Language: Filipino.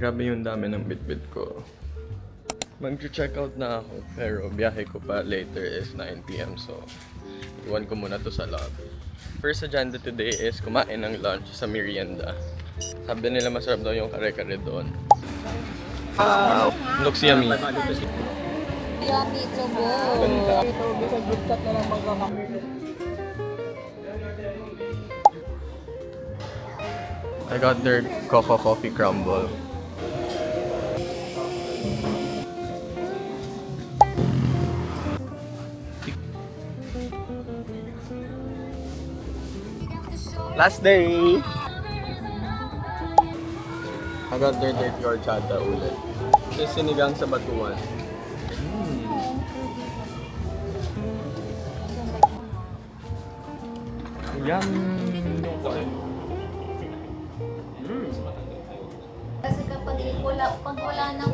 Grabe yung dami ng bitbit ko. Mag-check out na ako, pero biyahe ko pa later is 9 PM, so iwan ko muna to sa lobby. First agenda today is kumain ng lunch sa merienda. Sabi nila masarap daw yung kare-kare doon. Wow! Looks yummy. Yummy to go. I got their Coco Coffee Crumble. Last day! I got their dirty horchata ulit. Ito sinigang sa batuan. Yum! Kasi kapag wala ng